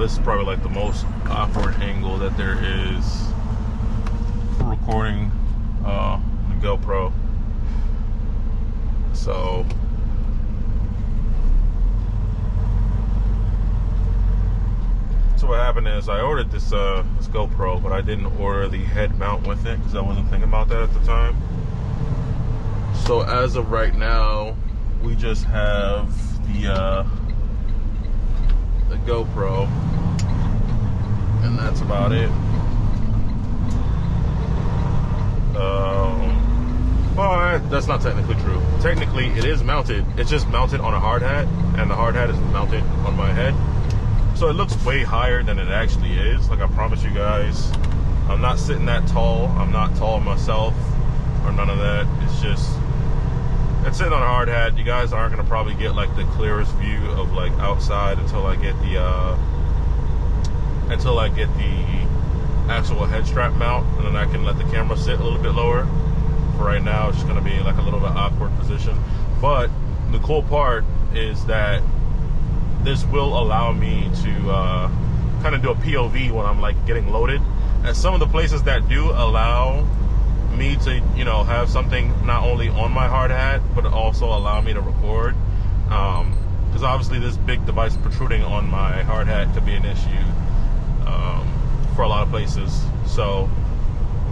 this is probably like the most awkward angle that there is for recording the GoPro. So what happened is I ordered this GoPro, but I didn't order the head mount with it because I wasn't thinking about that at the time. So as of right now, we just have the GoPro, and that's about it. Well, that's not technically true. Technically, it is mounted. It's just mounted on a hard hat, and the hard hat is mounted on my head. So it looks way higher than it actually is. Like, I promise you guys, I'm not sitting that tall. I'm not tall myself or none of that. It's just, it's sitting on a hard hat. You guys aren't gonna probably get like the clearest view of like outside until I get the actual head strap mount, and then I can let the camera sit a little bit lower. For right now, it's just gonna be like a little bit awkward position. But the cool part is that this will allow me to kind of do a POV when I'm like getting loaded. And some of the places that do allow me to, you know, have something not only on my hard hat, but also allow me to record. Because obviously this big device protruding on my hard hat could be an issue for a lot of places. So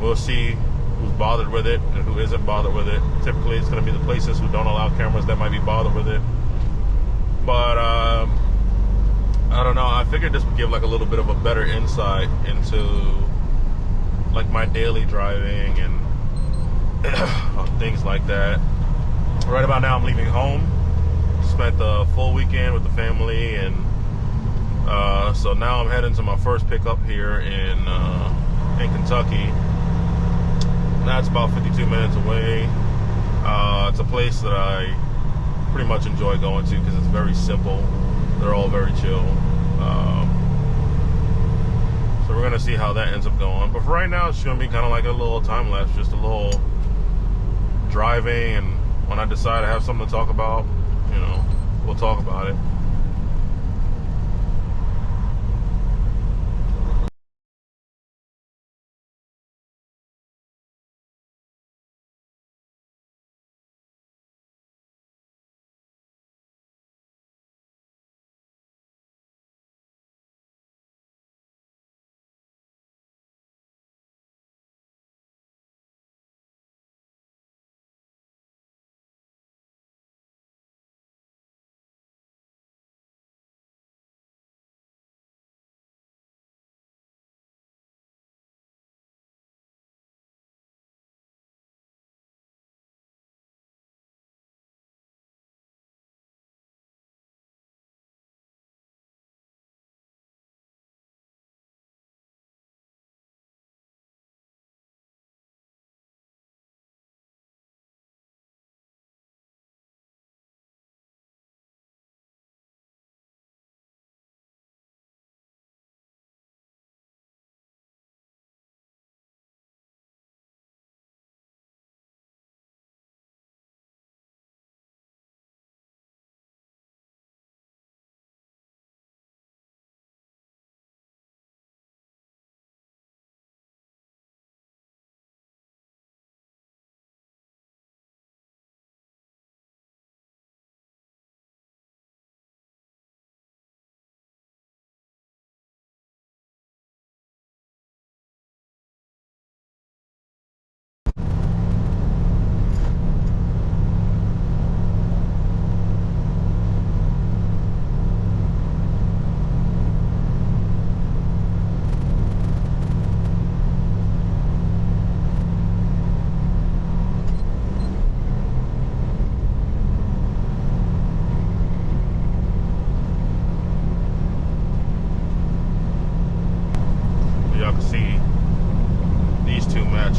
we'll see who's bothered with it and who isn't bothered with it. Typically it's going to be the places who don't allow cameras that might be bothered with it. But I don't know, I figured this would give like a little bit of a better insight into like my daily driving and things like that. Right about now I'm leaving home. Spent the full weekend with the family, and so now I'm heading to my first pickup here in Kentucky. That's about 52 minutes away. It's a place that I pretty much enjoy going to because it's very simple. They're all very chill. So we're gonna see how that ends up going. But for right now, it's gonna be kind of like a little time lapse, just a little driving, and when I decide I have something to talk about, you know, we'll talk about it.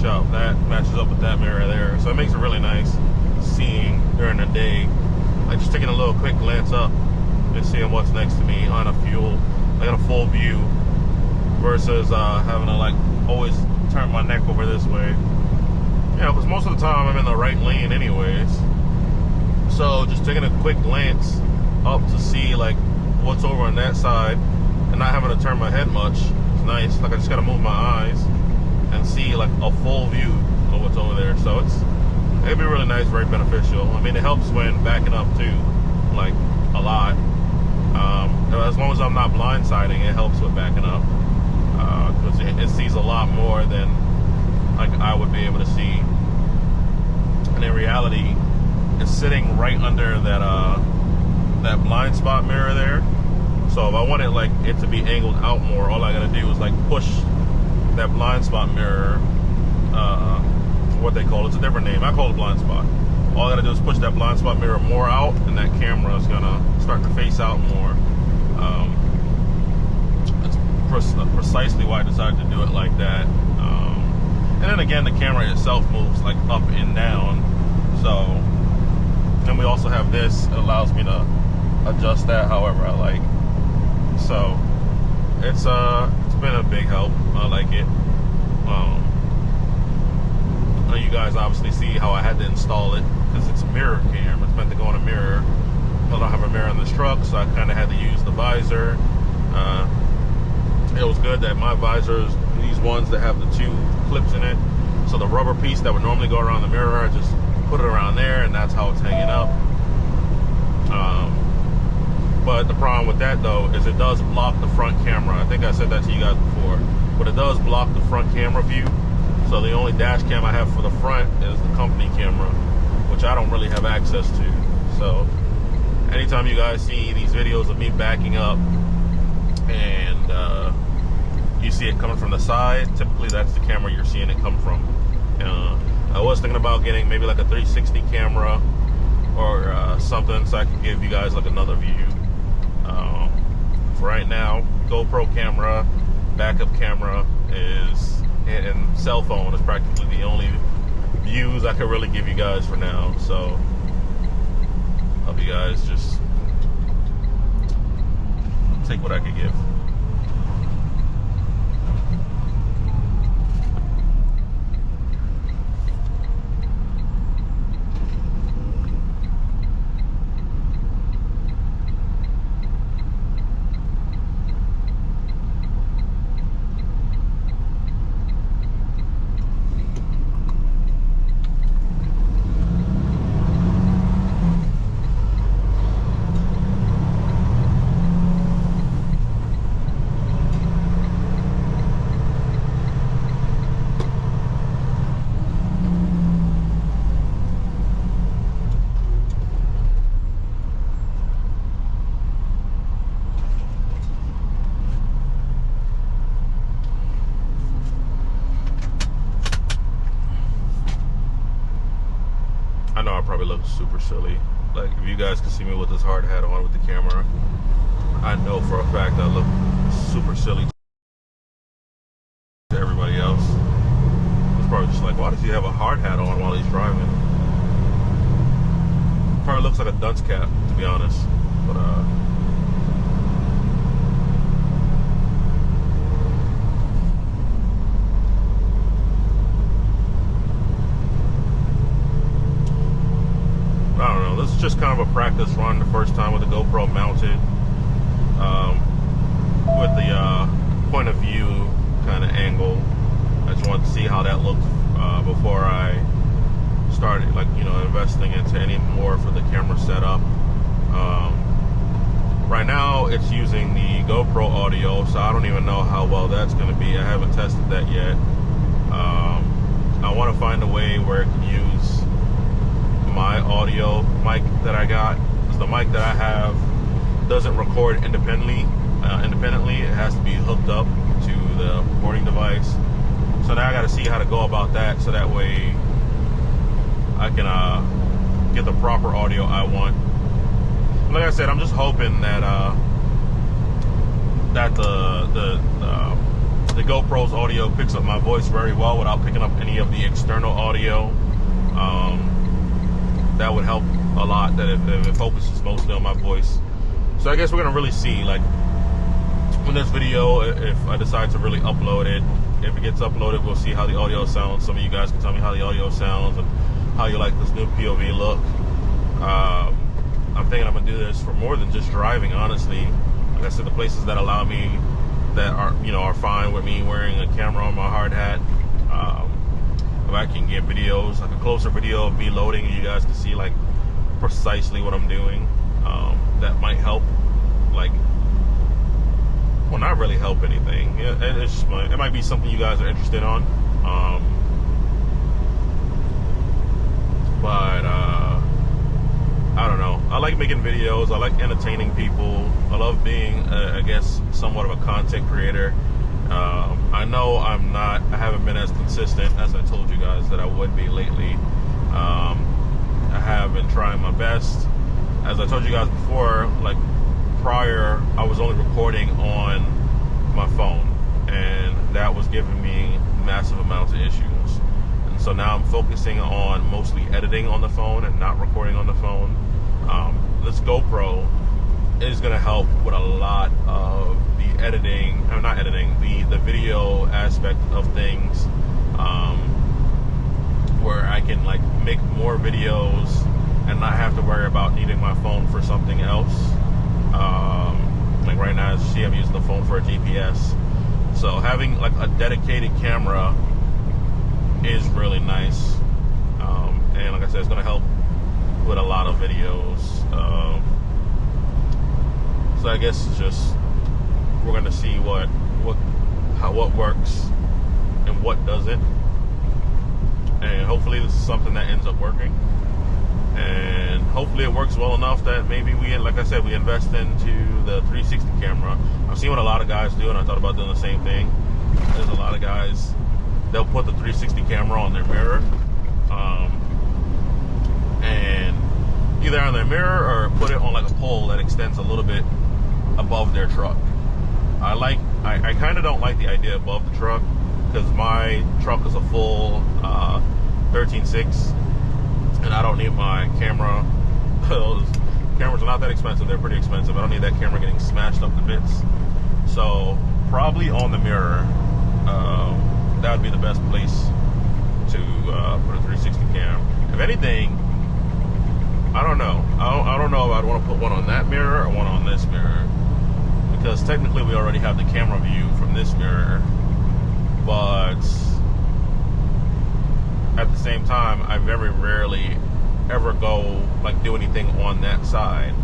Up that matches up with that mirror there, so it makes it really nice seeing during the day, like just taking a little quick glance up and seeing what's next to me on a full view versus having to like always turn my neck over this way, you know, because most of the time I'm in the right lane anyways. So just taking a quick glance up to see like what's over on that side and not having to turn my head much. It's nice. Like I just gotta move my eyes and see like a full view of what's over there. So it'd be really nice, very beneficial. I mean, it helps when backing up too, like a lot. As long as I'm not blindsiding, it helps with backing up, because it sees a lot more than like I would be able to see. And in reality, it's sitting right under that blind spot mirror there. So if I wanted like it to be angled out more, all I gotta do is like push that blind spot mirror, what they call it's a different name. I call it blind spot. All I gotta do is push that blind spot mirror more out, and that camera is gonna start to face out more. That's precisely why I decided to do it like that. And then again, the camera itself moves like up and down. So, and we also have this. It allows me to adjust that however I like. So, it's been a big help. I like it. You guys obviously see how I had to install it because it's a mirror cam. It's meant to go in a mirror. I don't have a mirror in this truck, so I kind of had to use the visor. It was good that my visors, these ones that have the 2 clips in it, so the rubber piece that would normally go around the mirror, I just put it around there, and that's how it's hanging up. But the problem with that though is it does block the front camera. I think I said that to you guys before, but it does block the front camera view. So the only dash cam I have for the front is the company camera, which I don't really have access to. So anytime you guys see these videos of me backing up and you see it coming from the side, typically that's the camera you're seeing it come from. I was thinking about getting maybe like a 360 camera or something so I could give you guys like another view. For right now, GoPro camera, backup camera is, and cell phone is practically the only views I could really give you guys for now. So hope you guys just take what I could give. I know I probably look super silly. Like, if you guys can see me with this hard hat on with the camera, I know for a fact I look super silly to everybody else. It's probably just like, why does he have a hard hat on while he's driving? Probably looks like a dunce cap, to be honest. But I don't know, this is just kind of a practice run, the first time with the GoPro mounted, with the point of view kind of angle. I just wanted to see how that looked before I started, like, you know, investing into any more for the camera setup. Right now it's using the GoPro audio, so I don't even know how well that's going to be. I haven't tested that yet. I want to find a way where it can use my audio mic that I got, because the mic that I have doesn't record independently. It has to be hooked up to the recording device. So now I got to see how to go about that, so that way I can get the proper audio I want. Like I said, I'm just hoping that that the GoPro's audio picks up my voice very well without picking up any of the external audio. That would help a lot, that if it focuses mostly on my voice. So I guess we're gonna really see, like, when this video, if I decide to really upload it, if it gets uploaded, we'll see how the audio sounds. Some of you guys can tell me how the audio sounds and how you like this new POV look. I'm thinking I'm gonna do this for more than just driving, honestly. Like I said, the places that allow me, that are fine with me wearing a camera on my hard hat. If I can get videos, like a closer video of me loading, and you guys can see like precisely what I'm doing, that might help. Like, well, not really help anything. It's just it might be something you guys are interested on. But I don't know. I like making videos. I like entertaining people. I love being, I guess, somewhat of a content creator. I know I haven't been as consistent as I told you guys that I would be lately. I have been trying my best. As I told you guys before, like prior, I was only recording on my phone, and that was giving me massive amounts of issues. And so now I'm focusing on mostly editing on the phone and not recording on the phone. This GoPro is going to help with a lot of the editing, not editing, the video aspect of things, where I can like make more videos and not have to worry about needing my phone for something else. Like right now, as you see, I'm using the phone for a GPS. So having like a dedicated camera is really nice. And like I said, it's going to help with a lot of videos. So I guess it's just, we're going to see what works and what doesn't. And hopefully this is something that ends up working. And hopefully it works well enough that maybe like I said, we invest into the 360 camera. I've seen what a lot of guys do, and I thought about doing the same thing. There's a lot of guys, they'll put the 360 camera on their mirror, and either on their mirror or put it on like a pole that extends a little bit above their truck. I kind of don't like the idea above the truck, because my truck is a full 13.6, and I don't need my camera. Those cameras are not that expensive. They're pretty expensive. I don't need that camera getting smashed up to bits. So probably on the mirror, that would be the best place to put a 360 cam. If anything, I don't know. I don't know if I'd want to put one on that mirror or one on this mirror, because technically we already have the camera view from this mirror, but at the same time, I very rarely ever go like do anything on that side.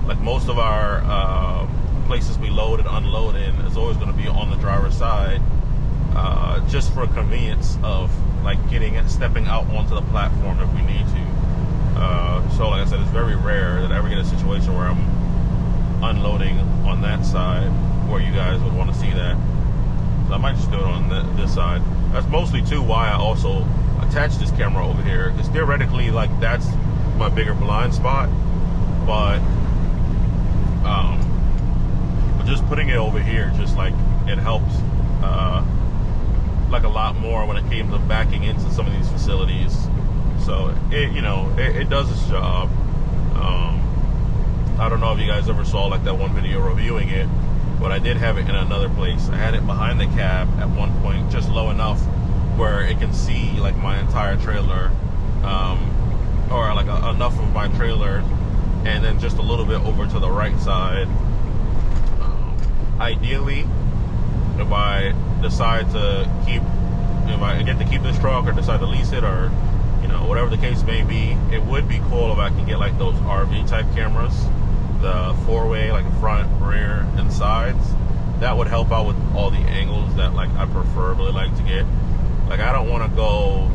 Like most of our places we load and unload in is always going to be on the driver's side, just for convenience of like stepping out onto the platform if we need to. So like I said, it's very rare that I ever get a situation where I'm unloading on that side where you guys would want to see that. So I might just do it on this side. That's mostly too why I also attach this camera over here, because theoretically like that's my bigger blind spot, but just putting it over here, just like it helps like a lot more when it came to backing into some of these facilities. So it does its job. I don't know if you guys ever saw like that one video reviewing it, but I did have it in another place. I had it behind the cab at one point, just low enough where it can see like my entire trailer, or like enough of my trailer, and then just a little bit over to the right side. Ideally, if I decide to if I get to keep this truck or decide to lease it, or whatever the case may be, it would be cool if I can get like those RV type cameras, the 4-way, like front, rear, and sides. That would help out with all the angles that like I preferably like to get. Like I don't want to go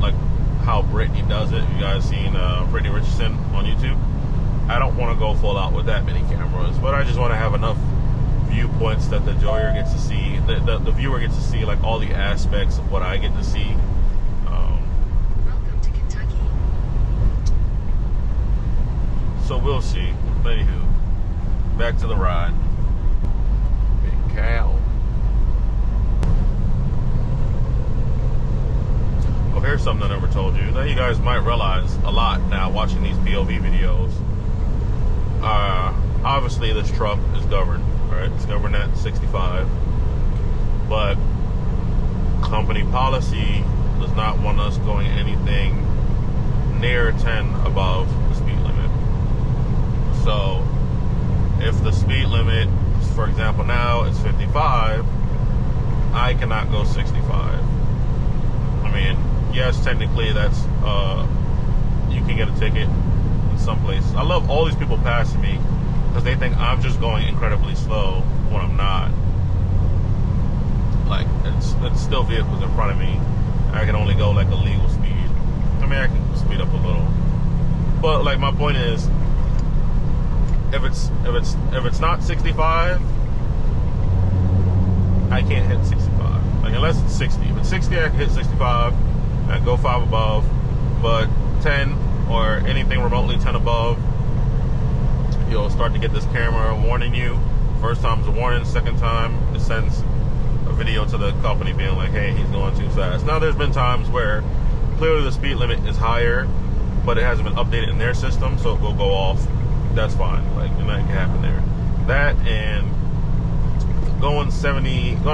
like how Brittany does it. You guys seen Brittany Richardson on YouTube? I don't want to go full out with that many cameras, but I just want to have enough viewpoints that the viewer gets to see, the viewer gets to see like all the aspects of what I get to see. Welcome to Kentucky. So we'll see. Anywho, back to the ride. Big cow. Oh, here's something I never told you. Now you guys might realize a lot now watching these POV videos. Obviously this truck is governed, right? It's governed at 65, but company policy does not want us going anything near 10 above the speed limit. So for example, now it's 55, I cannot go 65. I mean, yes, technically that's you can get a ticket in some places. I love all these people passing me because they think I'm just going incredibly slow when I'm not. Like, it's still vehicles in front of me. I can only go like a legal speed. I mean, I can speed up a little, but like my point is, if it's not 65, I can't hit 65. Like, unless it's 60. If it's 60, I can hit 65 and go 5 above. But 10 or anything remotely 10 above, you'll start to get this camera warning you. First time's a warning. Second time, it sends a video to the company being like, hey, he's going too fast. Now, there's been times where clearly the speed limit is higher, but it hasn't been updated in their system, so it will go off. That's fine. Like, nothing can happen there. That and going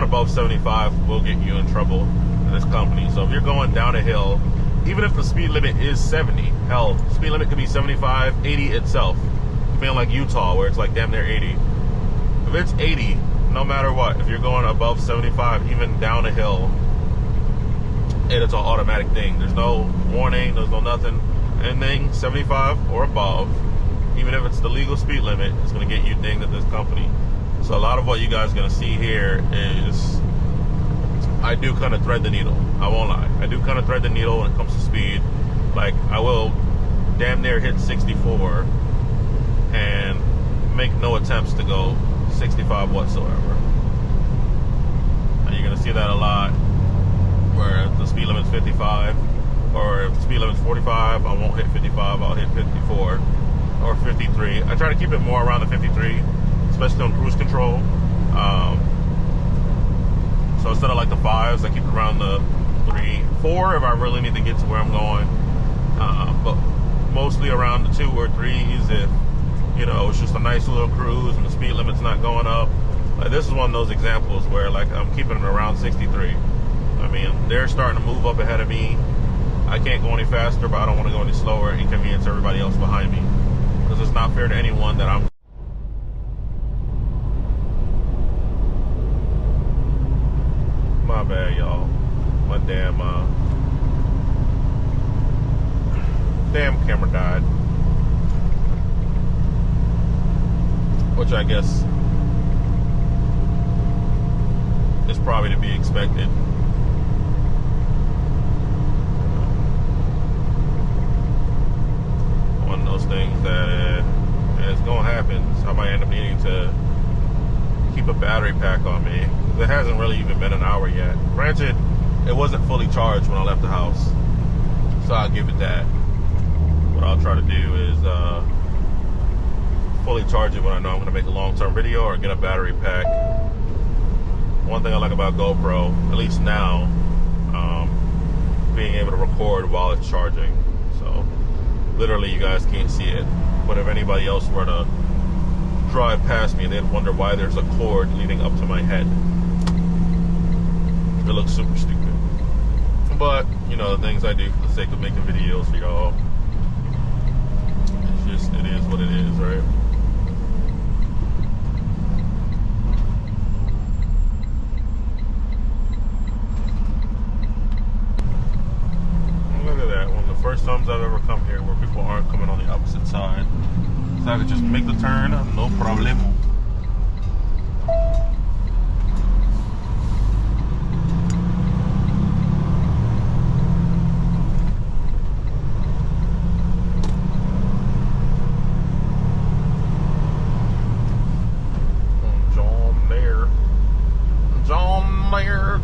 above 75 will get you in trouble in this company. So if you're going down a hill, even if the speed limit is 70, hell, speed limit could be 75, 80 itself. Being like Utah, where it's like damn near 80. If it's 80, no matter what, if you're going above 75, even down a hill, it's an automatic thing. There's no warning, there's no nothing. Anything 75 or above, even if it's the legal speed limit, it's going to get you dinged at this company. So a lot of what you guys are going to see here is, I do kind of thread the needle. I won't lie. I do kind of thread the needle when it comes to speed. Like, I will damn near hit 64 and make no attempts to go 65 whatsoever. And you're going to see that a lot, where if the speed limit's 55, or if the speed limit's 45, I won't hit 55, I'll hit 54 or 53. I try to keep it more around the 53, especially on cruise control. So instead of like the 5s, I keep it around the 3, 4 if I really need to get to where I'm going. But mostly around the 2 or 3s if, you know, it's just a nice little cruise and the speed limit's not going up. Like, this is one of those examples where, like, I'm keeping it around 63. I mean, they're starting to move up ahead of me. I can't go any faster, but I don't want to go any slower and inconvenience everybody else behind me. Because it's not fair to anyone that I'm... My bad, y'all. My damn camera died. Which I guess is probably to be expected. One of those things that it's gonna happen. So I might end up needing to keep a battery pack on me. It hasn't really even been an hour yet. Granted, it wasn't fully charged when I left the house, so I'll give it that. What I'll try to do is fully charge it when I know I'm going to make a long-term video, or get a battery pack. One thing I like about GoPro, at least now, being able to record while it's charging. So literally you guys can't see it, but if anybody else were to drive past me, they'd wonder why there's a cord leading up to my head. It looks super stupid, but you know, the things I do for the sake of making videos for y'all, it is what it is, right? Look at that. One of the first times I've ever come here where people aren't coming on the opposite side. So I could just make the turn, no problemo.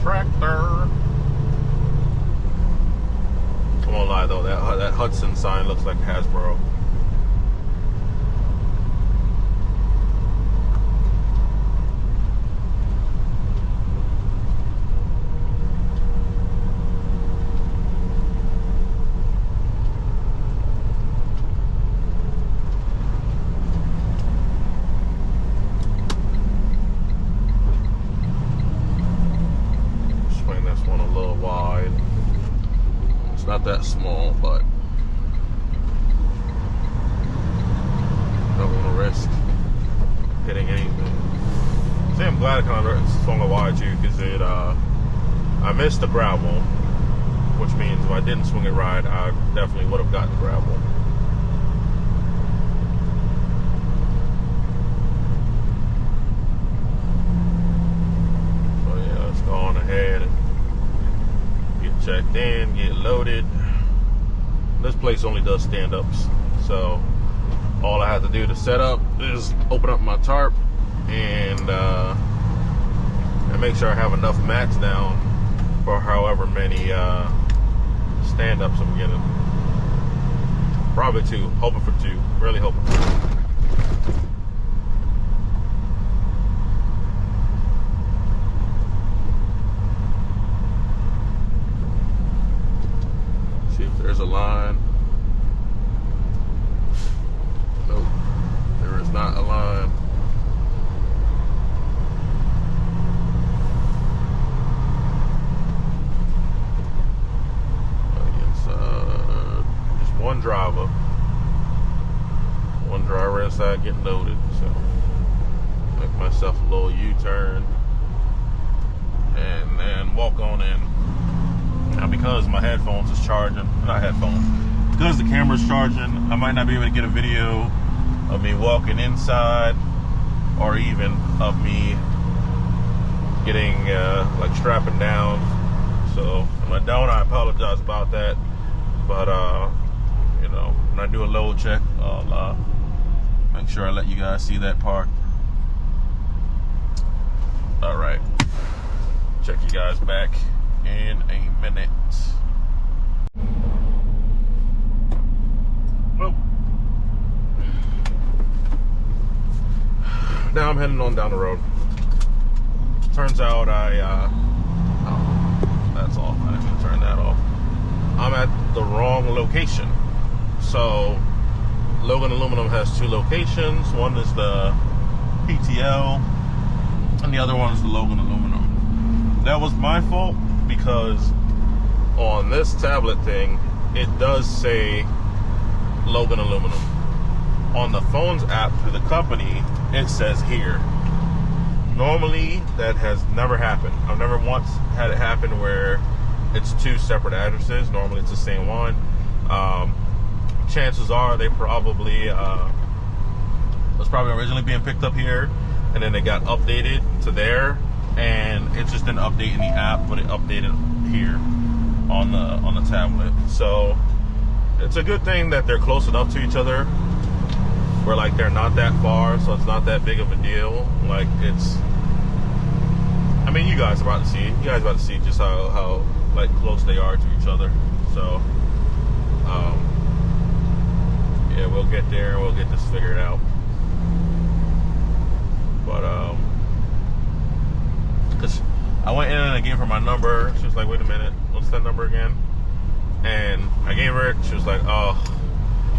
Tractor. I won't lie though, that Hudson sign looks like Hasbro. Not that small, but I kind of swung it wide too because I missed the gravel, which means if I didn't swing it right, I definitely would have gotten the gravel. So yeah, let's go on ahead and get checked in, get loaded. This place only does stand-ups, so all I have to do to set up is open up my tarp and make sure I have enough mats down for however many stand-ups I'm getting. Probably 2, hoping for 2, really hoping for 2. See if there's a line. Nope, there is not a line. One driver inside getting loaded, so make myself a little U-turn and then walk on in. Now because my headphones is charging, because the camera's charging, I might not be able to get a video of me walking inside or even of me getting like strapping down. So if I don't, I apologize about that, but you know, when I do a load check, I'll make sure I let you guys see that part. All right, check you guys back in a minute. Well, now I'm heading on down the road. Turns out oh, that's off. I didn't even turn that off. I'm at the wrong location. So Logan Aluminum has 2 locations. One is the PTL and the other one is the Logan Aluminum. That was my fault because on this tablet thing it does say Logan Aluminum. On the phone's app through the company it says here. Normally that has never happened. I've never once had it happen where it's 2 separate addresses. Normally it's the same one. Chances are they probably was probably originally being picked up here, and then they got updated to there, and it just didn't update in the app, but it updated here on the tablet. So it's a good thing that they're close enough to each other where like they're not that far, so it's not that big of a deal. Like it's, I mean, you guys are about to see it. You guys are about to see just how like close they are to each other. So yeah, we'll get there and we'll get this figured out. But cause I went in and I gave her my number. She was like, wait a minute, what's that number again? And I gave her it. She was like, oh,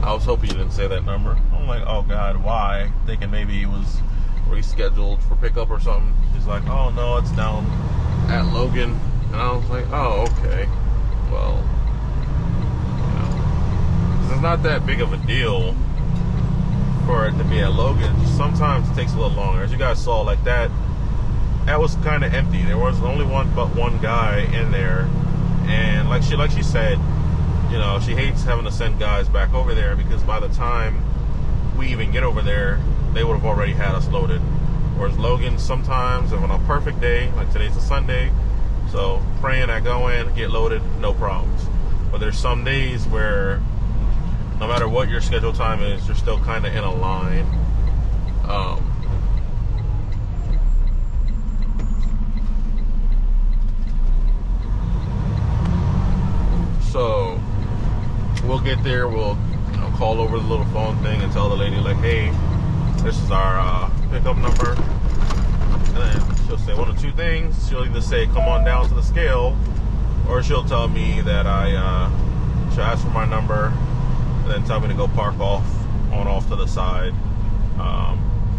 I was hoping you didn't say that number. I'm like, oh God, why? Thinking maybe it was rescheduled for pickup or something. She's like, oh no, it's down at Logan. And I was like, oh, okay. Well, it's not that big of a deal for it to be at Logan. Sometimes it takes a little longer. As you guys saw, like that was kind of empty. There was only one guy in there, and like she said, you know, she hates having to send guys back over there because by the time we even get over there, they would have already had us loaded. Whereas Logan, sometimes on a perfect day, like today's a Sunday, so praying I go in, get loaded, no problems. But there's some days where no matter what your scheduled time is, you're still kind of in a line. So we'll get there. We'll call over the little phone thing and tell the lady like, "Hey, this is our pickup number." And then she'll say one of 2 things. She'll either say, "Come on down to the scale," or she'll tell me that she'll ask for my number. And then tell me to go park off to the side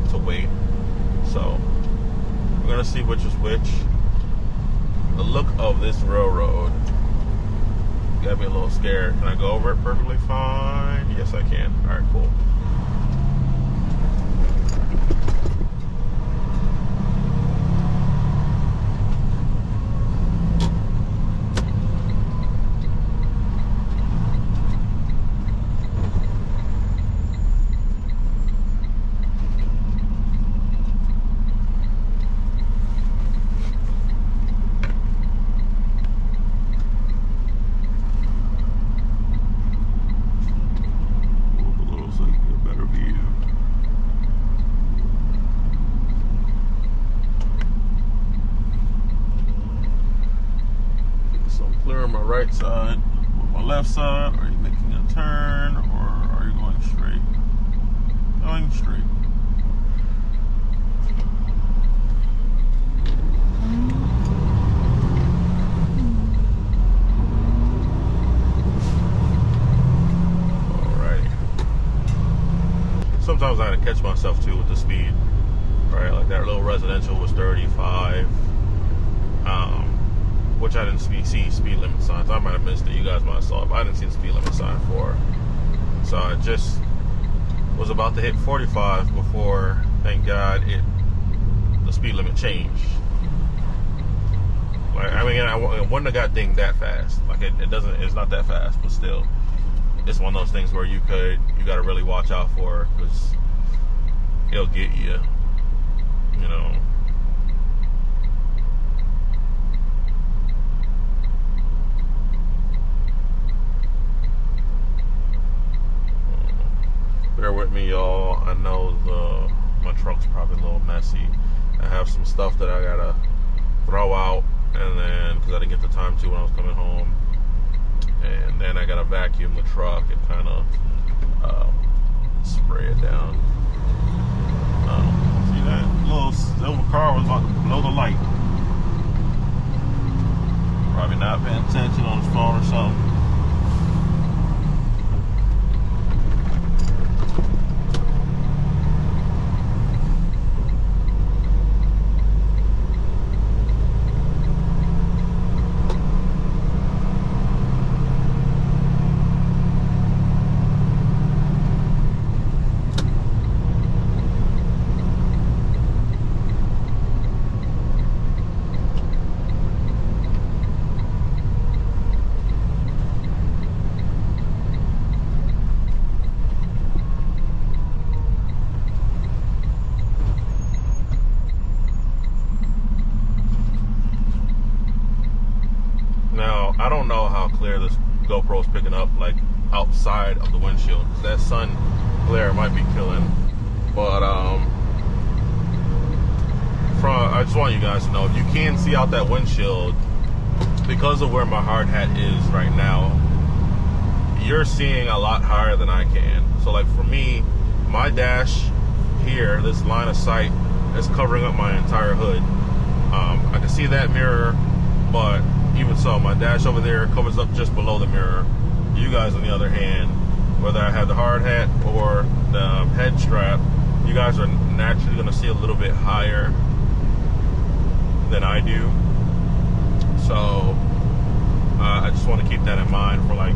to wait. So we're gonna see which is which. The look of this railroad got me a little scared. Can I go over it perfectly fine? Yes, I can. All right, cool. right side with my left side? Are you making a turn, or are you going straight? Going straight. Alrighty. Sometimes I had to catch myself too with the speed. Right, like that little residential was 35. Which I didn't see speed limit signs. I might have missed it. You guys might have saw it, but I didn't see the speed limit sign for it. So I just was about to hit 45 before, thank God, the speed limit changed. Like, I mean, it wouldn't have got dinged that fast. Like it's not that fast, but still, it's one of those things where you got to really watch out for, because it'll get you, you know. Bear with me, y'all. I know my truck's probably a little messy. I have some stuff that I gotta throw out, and then because I didn't get the time to when I was coming home, and then I gotta vacuum the truck and kind of spray it down. See that little silver car was about to blow the light. Probably not paying attention on his phone or something. I don't know how clear this GoPro is picking up, like outside of the windshield. That sun glare might be killing. But I just want you guys to know, if you can see out that windshield, because of where my hard hat is right now, you're seeing a lot higher than I can. So like for me, my dash here, this line of sight is covering up my entire hood. I can see that mirror, but even so, my dash over there covers up just below the mirror. You guys, on the other hand, whether I have the hard hat or the head strap, you guys are naturally going to see a little bit higher than I do. So I just want to keep that in mind for like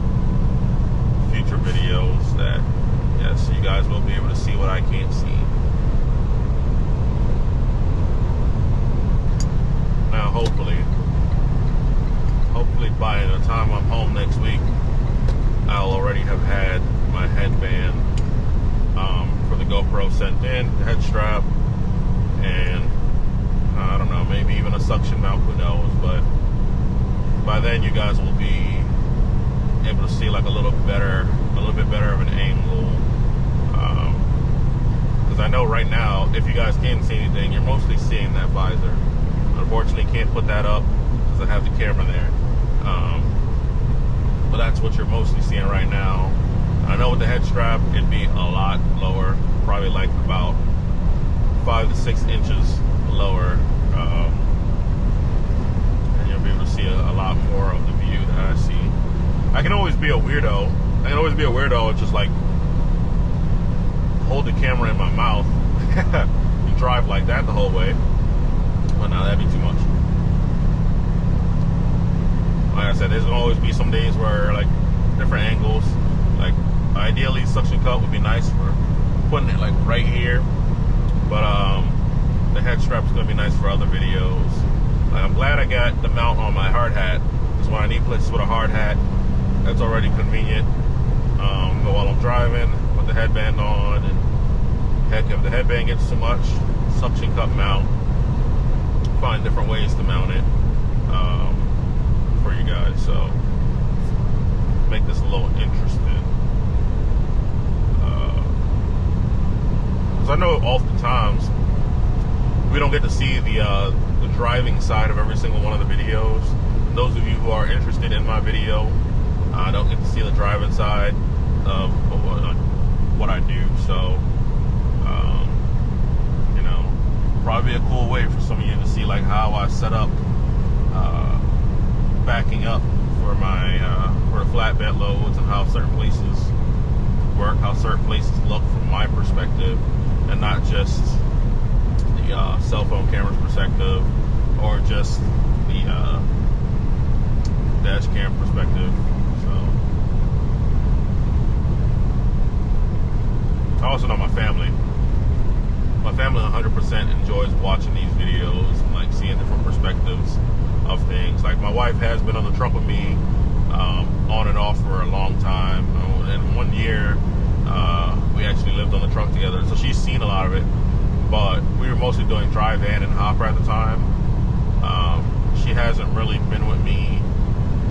future videos, that yes, you guys will be able to see what I can't see. Now hopefully by the time I'm home next week, I'll already have had my headband for the GoPro sent in, the head strap, and I don't know, maybe even a suction mount, who knows. But by then you guys will be able to see like a little bit better of an angle. Because I know right now, if you guys can't see anything, you're mostly seeing that visor. Unfortunately, can't put that up because I have the camera there. But that's what you're mostly seeing right now. I know with the head strap, it'd be a lot lower, probably like about 5 to 6 inches lower, and you'll be able to see a lot more of the view that I see. I can always be a weirdo. And just like hold the camera in my mouth and drive like that the whole way. But now that'd be too much. Like I said, there's gonna always be some days where like different angles. Like ideally, suction cup would be nice for putting it like right here. But the head strap is gonna be nice for other videos. Like, I'm glad I got the mount on my hard hat, because when I need places with a hard hat, that's already convenient. But while I'm driving with the headband on, and heck, if the headband gets too much, suction cup mount. Find different ways to mount it for you guys, so make this a little interesting. Because I know oftentimes we don't get to see the driving side of every single one of the videos. those of you who are interested in my video, I don't get to see the driving side of what I do. So, you know, probably a cool way for some of you to see like how I set up backing up for my for the flatbed loads, and how certain places work, how certain places look from my perspective, and not just the cell phone camera's perspective, or just the dash cam perspective. So I also know my family 100% enjoys watching these videos and like seeing different perspectives of things. Like my wife has been on the truck with me on and off for a long time, and 1 year we actually lived on the truck together, so she's seen a lot of it. But we were mostly doing drive in and hopper at the time. She hasn't really been with me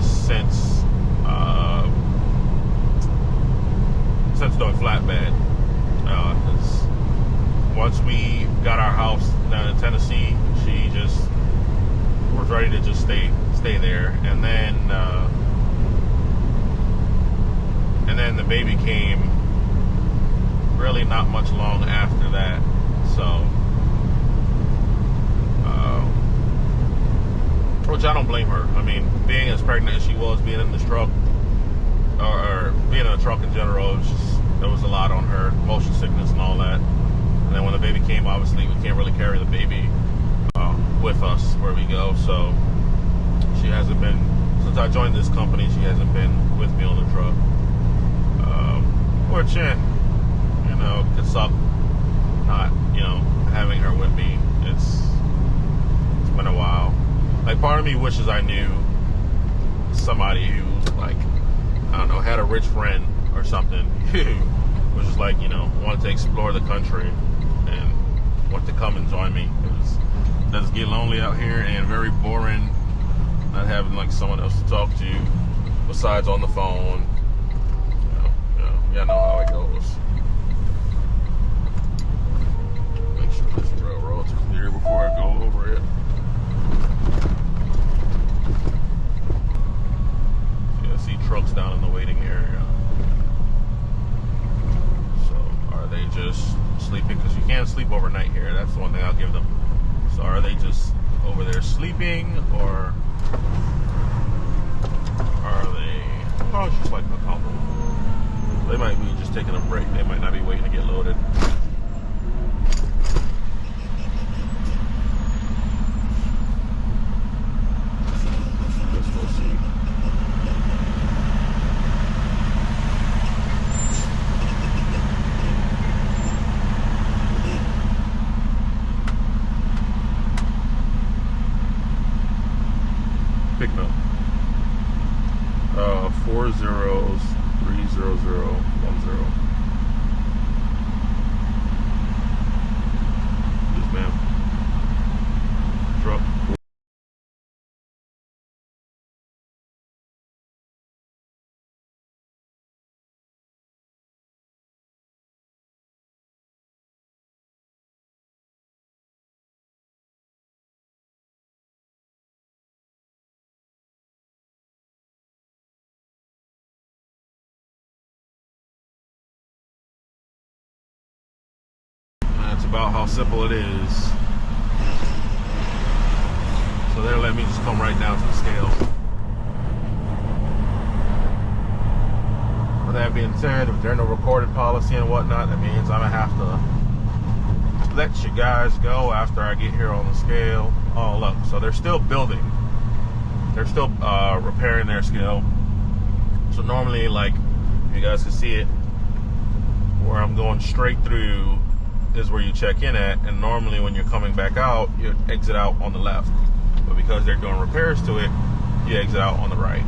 since doing flatbed. Because once we got our house down in Tennessee, she just was ready to just stay there. And then the baby came really not much long after that. So, which I don't blame her. I mean, being as pregnant as she was, being in this truck, or being in a truck in general, there was a lot on her, motion sickness and all that. And then when the baby came, obviously we can't really carry the baby with us where we go. So she hasn't been, since I joined this company, she hasn't been with me on the truck. Which, you know, it sucked not, you know, having her with me. It's been a while. Like, part of me wishes I knew somebody who, like, I don't know, had a rich friend or something who was just like, you know, wanted to explore the country and wanted to come and join me. Because it does get lonely out here and very boring not having like someone else to talk to besides on the phone. Y'all know how it goes. Make sure this railroad's clear before I go over it. Yeah, I see trucks down in the waiting area. So, are they just sleeping? Because you can't sleep overnight here. That's the one thing I'll give them. So, are they just over there sleeping, or are they? Oh, it's just like a couple. They might be just taking a break. They might not be waiting to get loaded. Guess we'll see. Pick up. 4 zeros. 30010. Yes, ma'am. Truck. That's about how simple it is. So they're letting me just come right down to the scale. With that being said, if there's no recorded policy and whatnot, that means I'm gonna have to let you guys go after I get here on the scale. Oh, look, so they're still building. They're still repairing their scale. So normally, like, you guys can see it, where I'm going straight through is where you check in at, and normally when you're coming back out, you exit out on the left. But because they're doing repairs to it, you exit out on the right.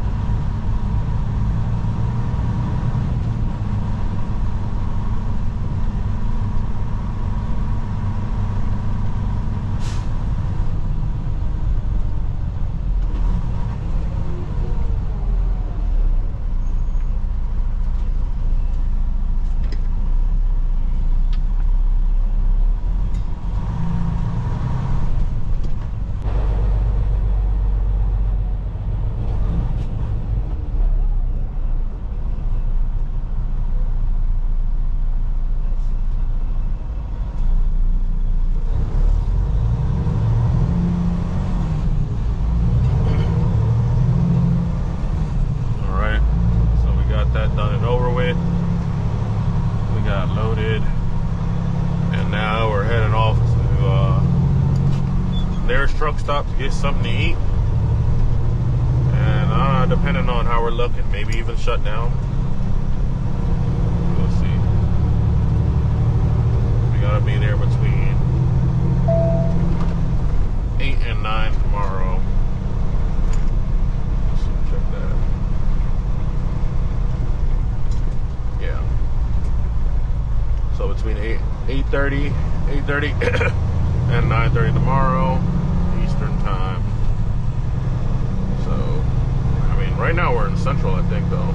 did. And now we're heading off to nearest truck stop to get something to eat. And depending on how we're looking, maybe even shut down. We'll see. We gotta be there between 8 and 9 tomorrow. Let's check that. Yeah. So between 8:30 and 9:30 tomorrow, Eastern time. So, I mean, right now we're in Central, I think, though.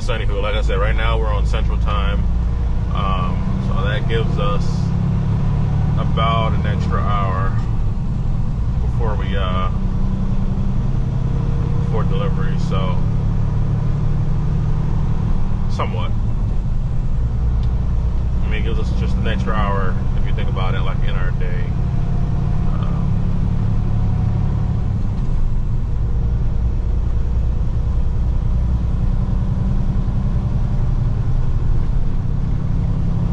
So anywho, like I said, right now we're on Central Time, so that gives us about an extra hour before we before delivery. So somewhat, I mean, it gives us just an extra hour if you think about it, like in our day.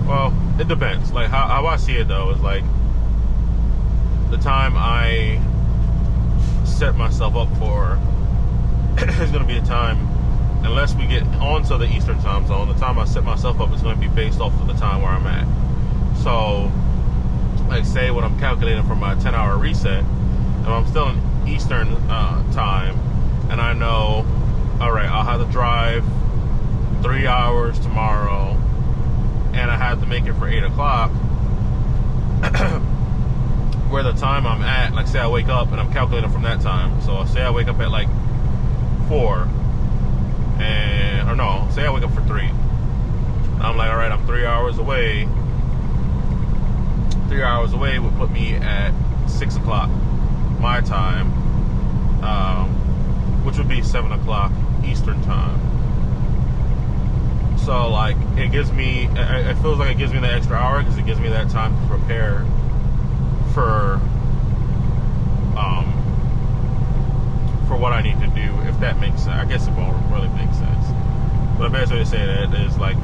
Well, it depends. Like how I see it though is like the time I set myself up for is going to be a time, unless we get onto the Eastern time zone, the time I set myself up is going to be based off of the time where I'm at. So, like say when I'm calculating for my 10-hour reset, if I'm still in Eastern time, and I know, all right, I'll have to drive 3 hours tomorrow, and I have to make it for 8 o'clock, where the time I'm at, like say I wake up and I'm calculating from that time. So say I wake up at like 4, or no, say I wake up for 3. I'm like, all right, I'm 3 hours away. 3 hours away would put me at 6 o'clock my time, which would be 7 o'clock Eastern time. So like it gives me, it feels like it gives me the extra hour because it gives me that time to prepare for what I need to do, if that makes sense. I guess it won't really make sense, but the best way to say that is like,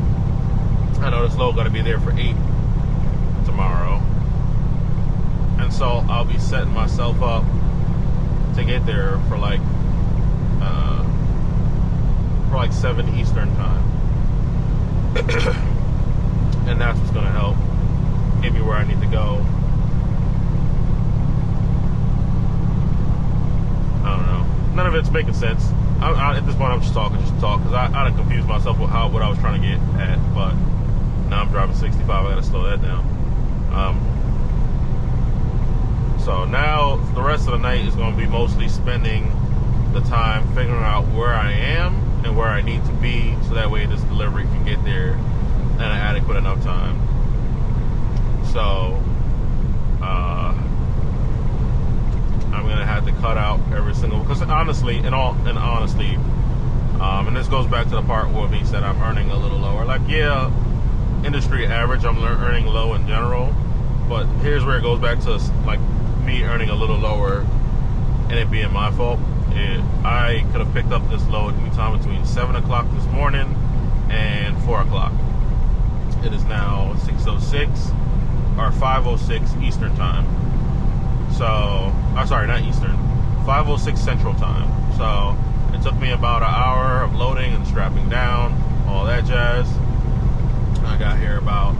I know this load got to be there for 8 tomorrow, and so I'll be setting myself up to get there for like 7 Eastern time. And that's what's going to help get me where I need to go. I don't know. None of it's making sense. At this point, I'm just talking because I done confused myself with what I was trying to get at. But now I'm driving 65. I got to slow that down. So now the rest of the night is going to be mostly spending the time figuring out where I am and where I need to be, so that way this delivery can get there in an adequate enough time. So I'm gonna have to cut out every single, because honestly, and this goes back to the part where he said I'm earning a little lower. Like, yeah, industry average, I'm earning low in general, but here's where it goes back to like me earning a little lower and it being my fault. I could have picked up this load anytime between 7 o'clock this morning and 4 o'clock. It is now 6:06 or 5:06 Eastern time. So, sorry, not Eastern, 5:06 Central time. So it took me about an hour of loading and strapping down, all that jazz. I got here about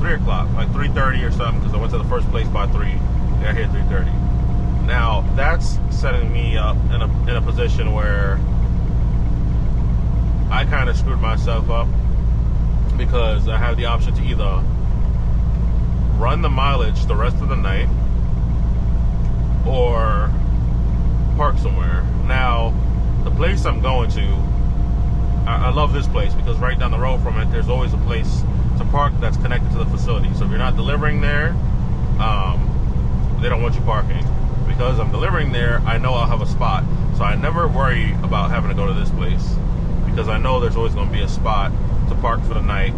3 o'clock, like 3:30 or something, because I went to the first place by 3. Got here at 3:30. Now that's setting me up in a position where I kind of screwed myself up because I have the option to either run the mileage the rest of the night or park somewhere. Now, the place I'm going to, I love this place because right down the road from it, there's always a place to park that's connected to the facility. So if you're not delivering there, they don't want you parking. Because I'm delivering there, I know I'll have a spot. So I never worry about having to go to this place because I know there's always going to be a spot to park for the night.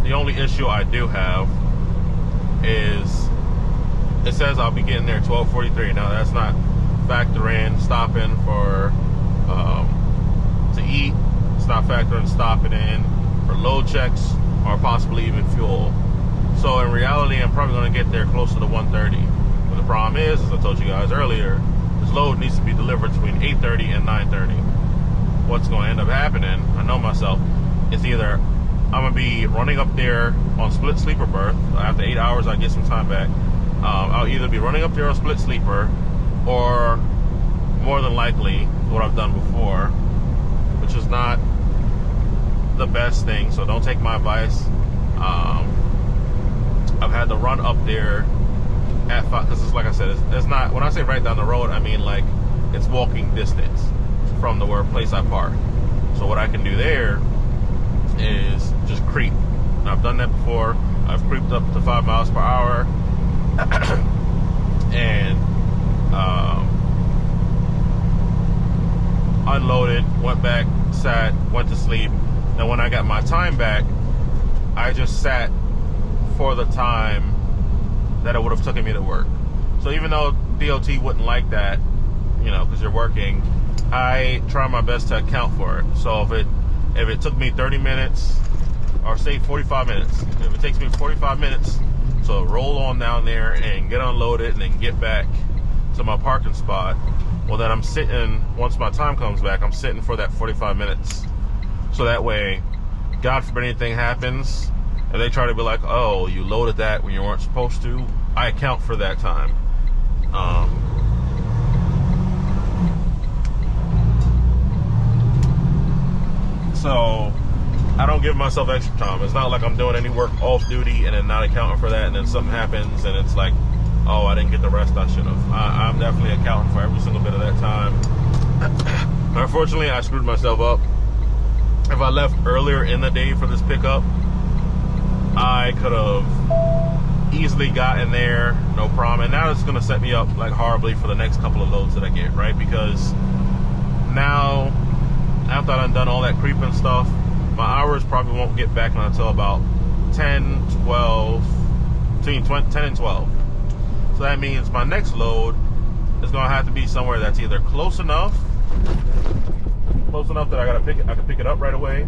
The only issue I do have is it says I'll be getting there 12:43. Now that's not factor in stopping for to eat. It's not factoring stopping in for load checks or possibly even fuel. So in reality, I'm probably going to get there closer to 1:30. But the problem is, as I told you guys earlier, this load needs to be delivered between 8:30 and 9:30. What's going to end up happening, I know myself, is either I'm going to be running up there on split sleeper berth. After 8 hours, I get some time back. I'll either be running up there on split sleeper, or more than likely what I've done before, which is not the best thing, so don't take my advice. I've had to run up there at 5, because it's like I said, it's not, when I say right down the road, I mean like it's walking distance from the place I park. So what I can do there is just creep. And I've done that before. I've creeped up to 5 miles per hour and unloaded, went back, sat, went to sleep. And when I got my time back, I just sat for the time that it would have taken me to work. So even though DOT wouldn't like that, you know, because you're working, I try my best to account for it. So if it took me 30 minutes, or say 45 minutes, if it takes me 45 minutes to roll on down there and get unloaded and then get back to my parking spot, well then I'm sitting, once my time comes back, I'm sitting for that 45 minutes. So that way, God forbid anything happens, and they try to be like, oh, you loaded that when you weren't supposed to, I account for that time. So I don't give myself extra time. It's not like I'm doing any work off duty and then not accounting for that, and then something happens and it's like, oh, I didn't get the rest I should have. I'm definitely accounting for every single bit of that time. Unfortunately, I screwed myself up. If I left earlier in the day for this pickup, I could have easily gotten there, no problem. And now it's going to set me up like horribly for the next couple of loads that I get, right? Because now, after I've done all that creeping stuff, my hours probably won't get back until about 10, 12, between 10 and 12. So that means my next load is going to have to be somewhere that's either close enough that I can pick it up right away,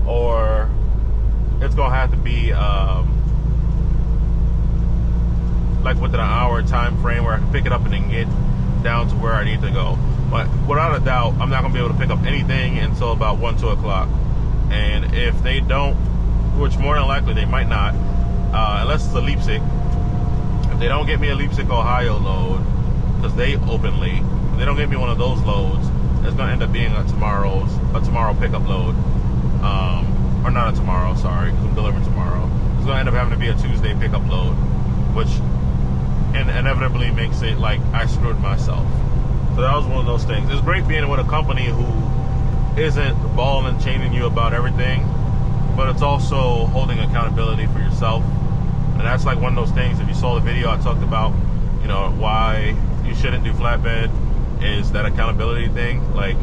or it's going to have to be like within an hour time frame where I can pick it up and then get down to where I need to go. But without a doubt, I'm not going to be able to pick up anything until about 1, 2 o'clock. And if they don't, which more than likely they might not, unless it's a Leipzig, if they don't get me a Leipzig, Ohio load, because they open late, if they don't get me one of those loads, it's going to end up being a tomorrow pickup load. Or not a tomorrow, sorry, because I'm delivering tomorrow. It's going to end up having to be a Tuesday pickup load, which inevitably makes it like I screwed myself. So that was one of those things. It's great being with a company who isn't balling and chaining you about everything, but it's also holding accountability for yourself. And that's like one of those things, if you saw the video I talked about, you know, why you shouldn't do flatbed, is that accountability thing. Like,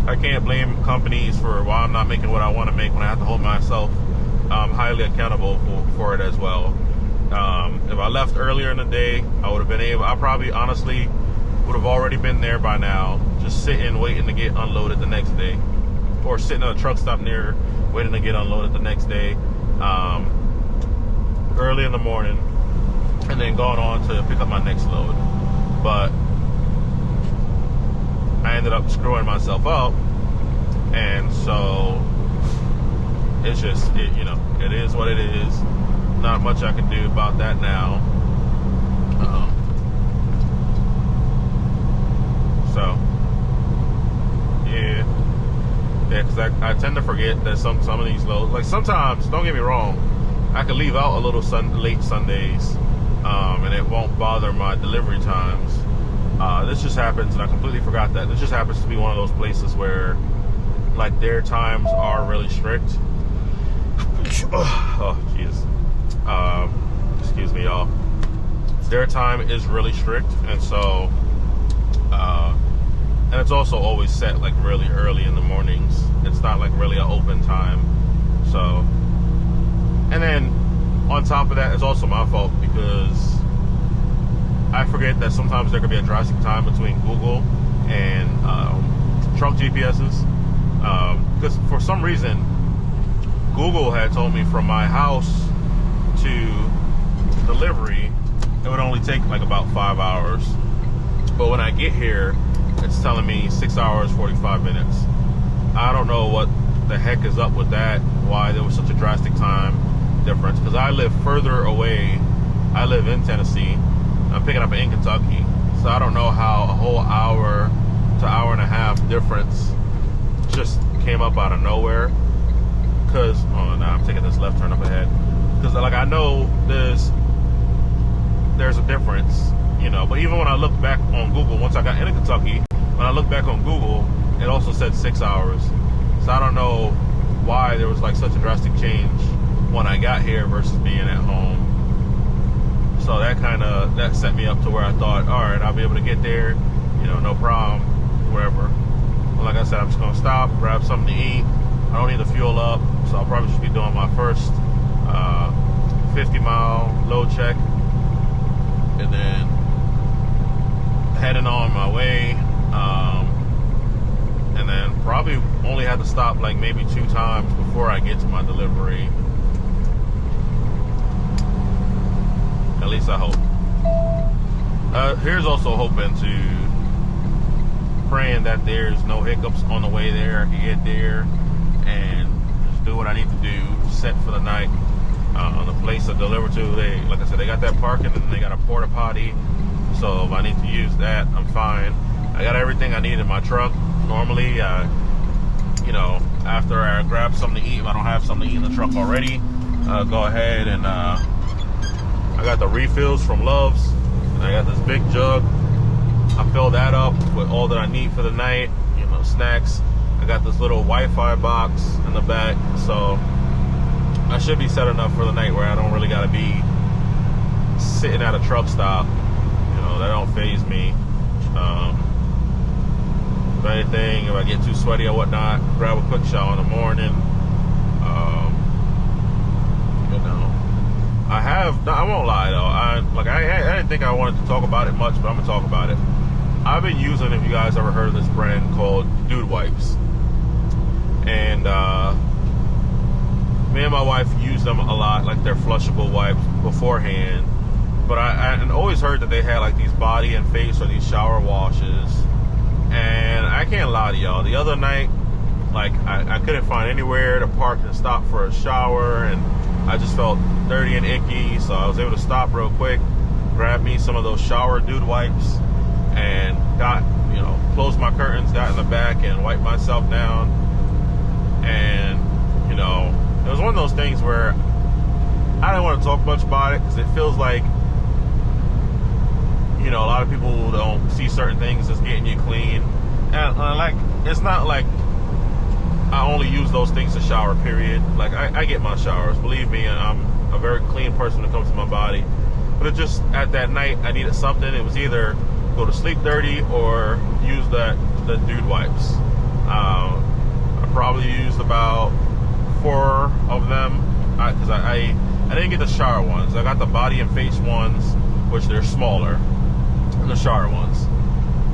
I can't blame companies for why I'm not making what I want to make when I have to hold myself highly accountable for it as well. If I left earlier in the day, I would have been able, I probably honestly would have already been there by now, just sitting waiting to get unloaded the next day, or sitting at a truck stop near waiting to get unloaded the next day, early in the morning, and then going on to pick up my next load. But I ended up screwing myself up, and so it's just, you know, it is what it is. Not much I can do about that now. So yeah, there, because I tend to forget that some of these loads, like sometimes, don't get me wrong, I could leave out a little late Sundays, and it won't bother my delivery times. This just happens, and I completely forgot that. This just happens to be one of those places where, like, their times are really strict. Oh, jeez. Excuse me, y'all. Their time is really strict, and so, and it's also always set, like, really early in the mornings. It's not, like, really an open time, so. And then, on top of that, it's also my fault, because I forget that sometimes there could be a drastic time between Google and truck GPSs. Because for some reason, Google had told me from my house to delivery, it would only take like about 5 hours. But when I get here, it's telling me 6 hours, 45 minutes. I don't know what the heck is up with that, why there was such a drastic time difference. Because I live further away. I live in Tennessee. I'm picking up in Kentucky, so I don't know how a whole hour to hour and a half difference just came up out of nowhere. Cause I'm taking this left turn up ahead. Cause like I know there's a difference, you know. But even when I look back on Google, once I got into Kentucky, when I look back on Google, it also said 6 hours. So I don't know why there was like such a drastic change when I got here versus being at home. So that set me up to where I thought, all right, I'll be able to get there, you know, no problem, wherever. Well, like I said, I'm just gonna stop, grab something to eat. I don't need to fuel up, so I'll probably just be doing my first 50-mile load check, and then heading on my way. And then probably only had to stop like maybe 2 times before I get to my delivery. At least I hope. Here's also hoping to, praying that there's no hiccups on the way there. I can get there and just do what I need to do, set for the night. On the place to deliver to, they, like I said, they got that parking and they got a porta potty. So if I need to use that, I'm fine. I got everything I need in my truck. Normally, you know, after I grab something to eat, if I don't have something to eat in the truck already, go ahead and I got the refills from Love's, and I got this big jug. I fill that up with all that I need for the night, you know, snacks. I got this little Wi-Fi box in the back, so I should be set enough for the night where I don't really gotta be sitting at a truck stop. You know, that don't faze me. If anything, if I get too sweaty or whatnot, grab a quick shower in the morning. You know, I won't lie though. I didn't think I wanted to talk about it much, but I'm gonna talk about it. I've been using, if you guys ever heard of this brand called Dude Wipes, and me and my wife use them a lot, like they're flushable wipes beforehand. But I always heard that they had like these body and face or these shower washes. And I can't lie to y'all, the other night, like I couldn't find anywhere to park and stop for a shower, and I just felt dirty and icky, so I was able to stop real quick, grab me some of those shower Dude Wipes, and got, you know, closed my curtains, got in the back and wiped myself down. And, you know, it was one of those things where I didn't want to talk much about it, because it feels like, you know, a lot of people don't see certain things as getting you clean. And like, it's not like I only use those things to shower, period. Like, I get my showers. Believe me, I'm a very clean person when it comes to my body. But it just, at that night, I needed something. It was either go to sleep dirty or use the Dude Wipes. I probably used about 4 of them, because I didn't get the shower ones. I got the body and face ones, which they're smaller than the shower ones.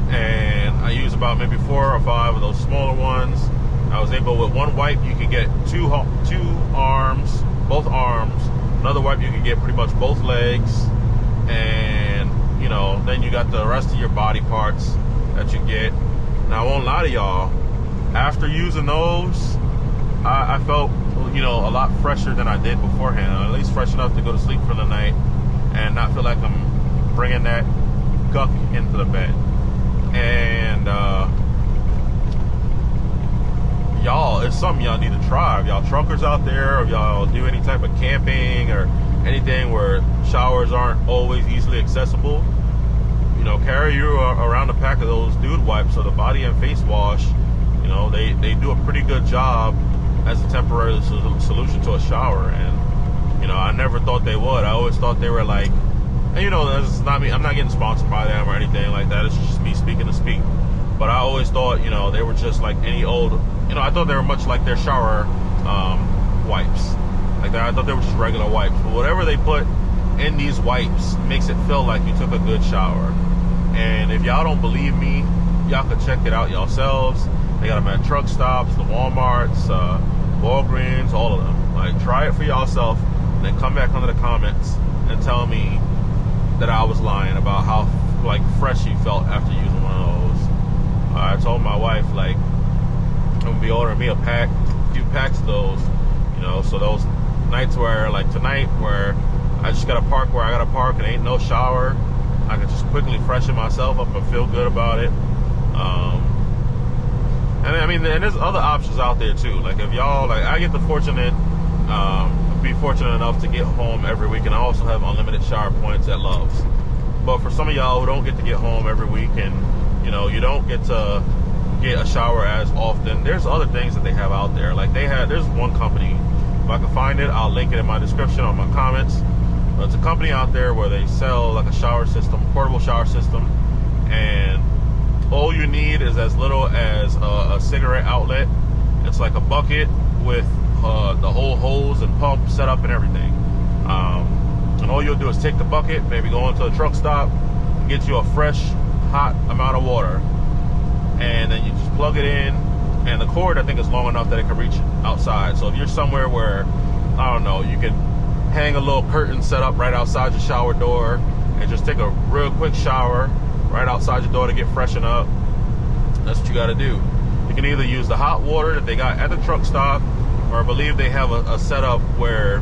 And I used about maybe 4 or 5 of those smaller ones. I was able, with one wipe, you could get 2 arms, both arms. Another wipe, you could get pretty much both legs. And, you know, then you got the rest of your body parts that you get. Now, I won't lie to y'all, after using those, I felt, you know, a lot fresher than I did beforehand. At least fresh enough to go to sleep for the night and not feel like I'm bringing that guck into the bed. And y'all, it's something y'all need to try. If y'all truckers out there, or if y'all do any type of camping or anything where showers aren't always easily accessible, you know, carry you around a pack of those dude wipes or the body and face wash. You know, they do a pretty good job as a temporary solution to a shower. And, you know, I never thought they would. I always thought they were like, and you know, this is not me. I'm not getting sponsored by them or anything like that. It's just me speaking to speak. But I always thought, you know, they were just like any old, you know, I thought they were much like their shower wipes. Like that, I thought they were just regular wipes. But whatever they put in these wipes makes it feel like you took a good shower. And if y'all don't believe me, y'all can check it out yourselves. They got them at truck stops, the Walmarts, Walgreens, all of them. Like, try it for yourself, and then come back under the comments and tell me that I was lying about how like fresh you felt after using one of those. I told my wife, like, I'm gonna be ordering me a few packs of those, you know, so those nights where, like tonight, where I just gotta park where I gotta park and ain't no shower, I can just quickly freshen myself up and feel good about it. And I mean, and there's other options out there too. Like if y'all, like I get the be fortunate enough to get home every week, and I also have unlimited shower points at Love's. But for some of y'all who don't get to get home every week, and you know, you don't get to get a shower as often, there's other things that they have out there. Like there's one company, if I can find it, I'll link it in my description or my comments. But it's a company out there where they sell like a shower system, portable shower system, and all you need is as little as a cigarette outlet. It's like a bucket with the whole hose and pump set up and everything. And all you'll do is take the bucket, maybe go into a truck stop, get you a fresh, hot amount of water, and then you just plug it in. And the cord, I think, is long enough that it can reach outside. So if you're somewhere where, I don't know, you can hang a little curtain set up right outside your shower door and just take a real quick shower right outside your door to get freshened up, that's what you got to do. You can either use the hot water that they got at the truck stop, or I believe they have a setup where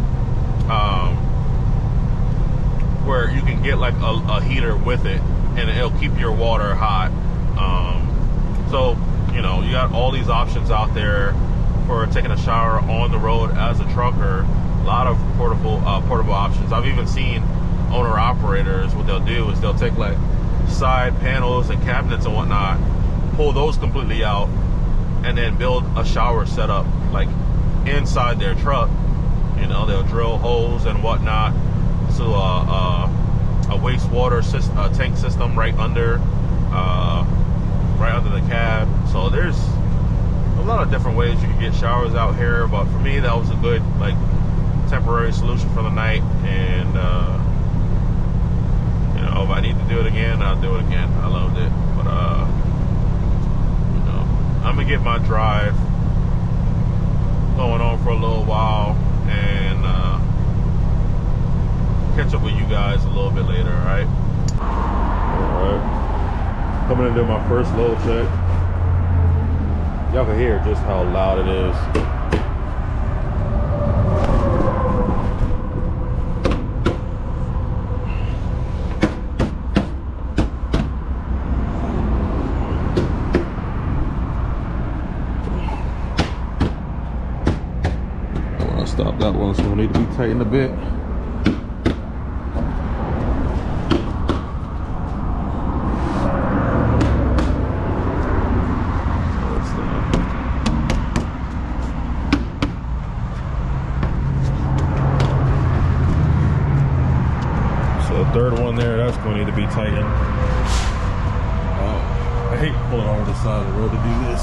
you can get like a heater with it, and it'll keep your water hot. So, you know, you got all these options out there for taking a shower on the road as a trucker. A lot of portable options. I've even seen owner operators, what they'll do is they'll take like side panels and cabinets and whatnot, pull those completely out, and then build a shower setup like inside their truck. You know, they'll drill holes and whatnot to a wastewater tank system right under the cab. So there's a lot of different ways you can get showers out here, but for me that was a good like temporary solution for the night. And you know, if I need to do it again, I'll do it again. I loved it. But you know, I'm gonna get my drive going on for a little while and catch up with you guys a little bit later. Alright, coming to do my first load check. Y'all can hear just how loud it is. When I stop that one, so we'll need to be tightened a bit. Third one there, that's going to need to be tightened. I hate pulling over the side of the road to do this.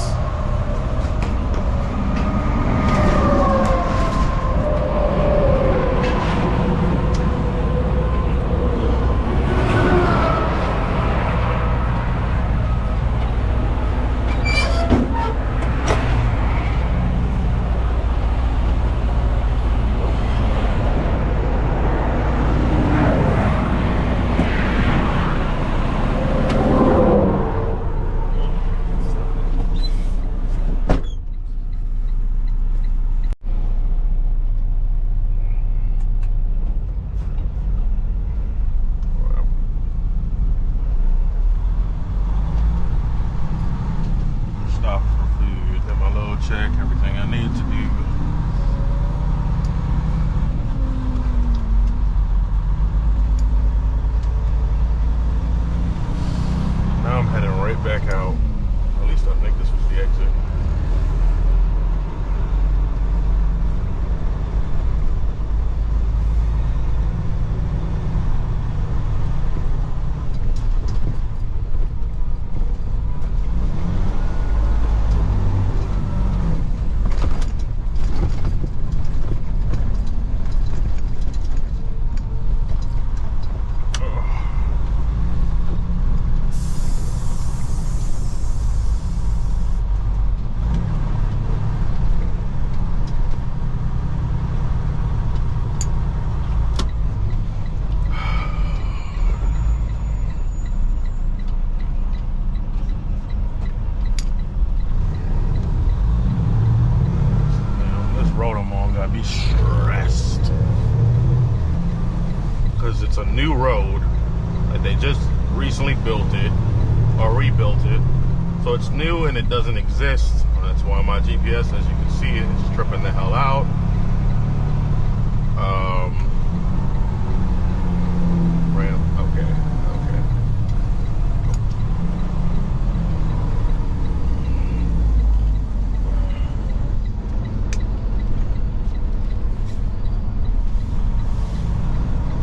come on, gotta be stressed. Because it's a new road. Like they just recently built it or rebuilt it. So it's new and it doesn't exist. That's why my GPS, as you can see, is tripping the hell out. Okay.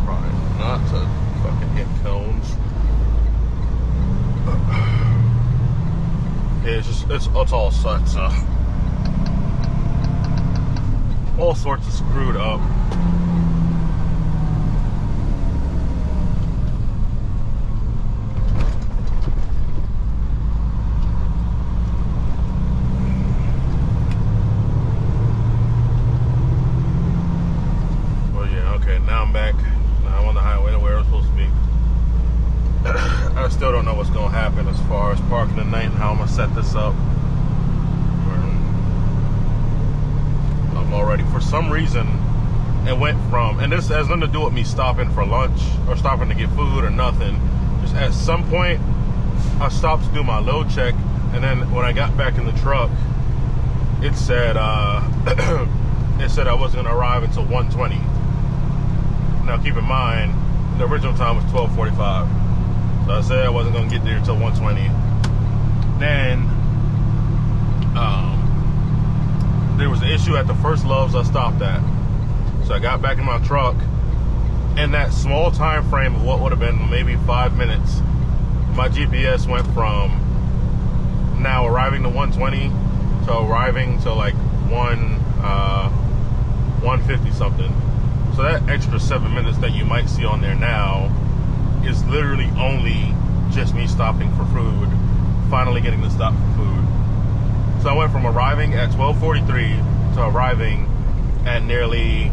Probably not to fucking hit cones. Yeah, it's all sorts of screwed up. Well, yeah, okay, now I'm back. Now I'm on the highway to where I'm supposed to be. I still don't know what's gonna happen as far as parking tonight and how I'm gonna set this up. I'm already, for some reason, it went from, and this has nothing to do with me stopping for lunch or stopping to get food or nothing. Just at some point, I stopped to do my load check, and then when I got back in the truck, it said it said I wasn't gonna arrive until 1:20. Now keep in mind, the original time was 12:45. So I said I wasn't gonna get there until 1:20. Then there was an issue at the first Love's I stopped at. So I got back in my truck. In that small time frame of what would have been maybe 5 minutes, my GPS went from now arriving to 1:20 to arriving to like 1:50 something. So that extra 7 minutes that you might see on there now is literally only just me stopping for food, finally getting to stop for food. So I went from arriving at 12:43 to arriving at nearly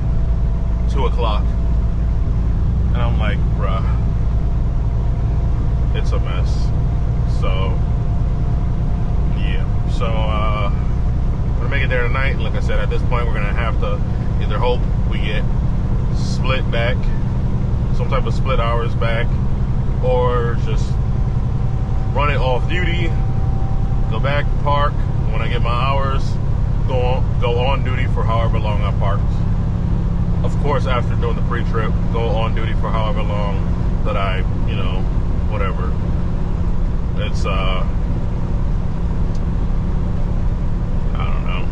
2 o'clock. And I'm like, bruh, it's a mess. So, yeah. So, I'm gonna make it there tonight. Like I said, at this point, we're gonna have to either hope we get split back, some type of split hours back, or just run it off duty, go back, park. When I get my hours, go on duty for however long I parked. Of course, after doing the pre-trip, go on duty for however long that I, whatever. It's, I don't know.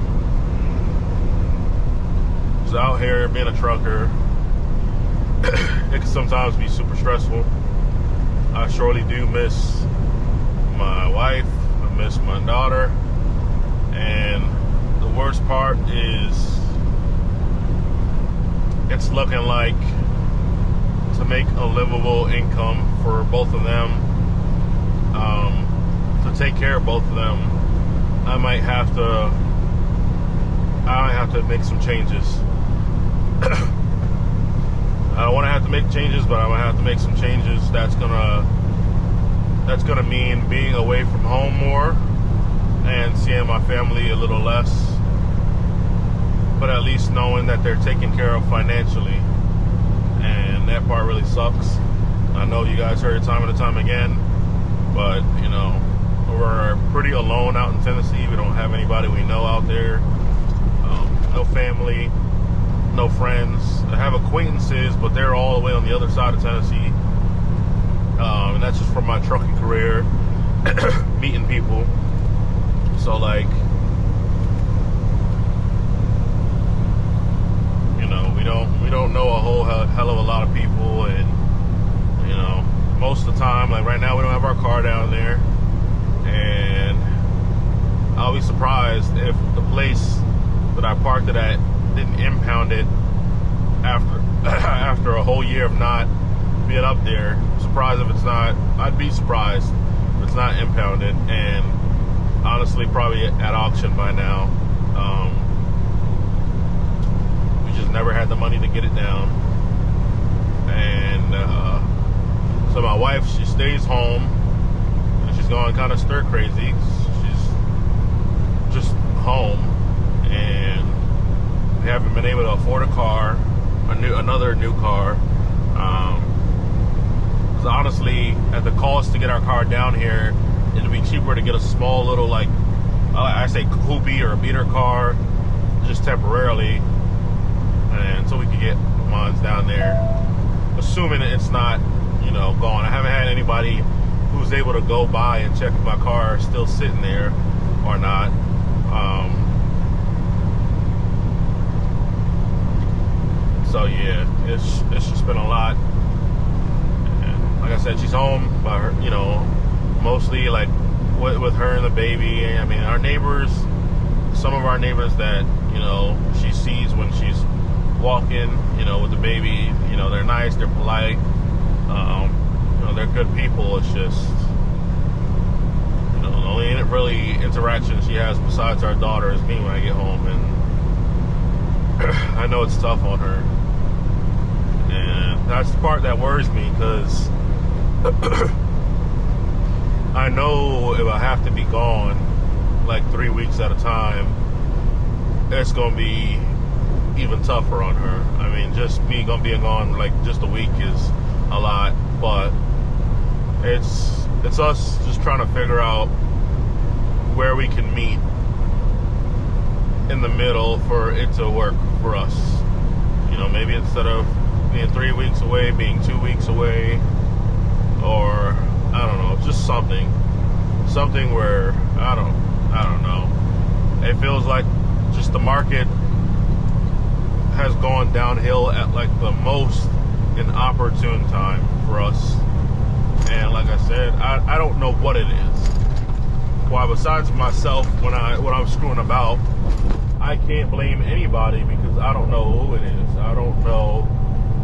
Just out here being a trucker, it can sometimes be super stressful. I surely do miss my wife. I miss my daughter. And the worst part is it's looking like to make a livable income for both of them, to take care of both of them, I might have to make some changes. I don't want to have to make changes, but I'm gonna have to make some changes. That's gonna mean being away from home more and seeing my family a little less, but at least knowing that they're taken care of financially, and that part really sucks. I know you guys heard it time and time again, but we're pretty alone out in Tennessee. We don't have anybody we know out there, no family, no friends. I have acquaintances, but they're all the way on the other side of Tennessee, and that's just from my trucking career, meeting people. So like, we don't know a whole hell of a lot of people, and most of the time, like right now, we don't have our car down there, and I'll be surprised if the place that I parked it at didn't impound it after a whole year of not being up there. Surprised if it's not. I'd be surprised if it's not impounded, and honestly, probably at auction by now. We just never had the money to get it down. And so my wife, she stays home, and she's going kind of stir crazy. She's just home, and We haven't been able to afford a car, another new car. Because honestly, at the cost to get our car down here, it'd be cheaper to get a small little, like, I say coupe or a beater car, just temporarily, and so we could get mines down there, assuming it's not, you know, gone. I haven't had anybody who's able to go by and check if my car is still sitting there or not. So yeah, it's just been a lot. And like I said, she's home by her, you know, mostly like with her and the baby. I mean, our neighbors, some of our neighbors that, you know, she sees when she's walking, you know, with the baby, you know, they're nice, they're polite, you know, they're good people. It's just, you know, the only really interaction she has besides our daughter is me when I get home, and I know it's tough on her. And that's the part that worries me, because I know if I have to be gone like 3 weeks at a time, it's gonna be even tougher on her. I mean, just me being gone like just a week is a lot, but it's us just trying to figure out where we can meet in the middle for it to work for us. You know, maybe instead of being 3 weeks away, being 2 weeks away, or I don't know, just something where I don't know. It feels like just the market has gone downhill at like the most inopportune time for us. And like I said, I don't know what it is. Why, besides myself, when I'm screwing about, I can't blame anybody, because I don't know who it is. I don't know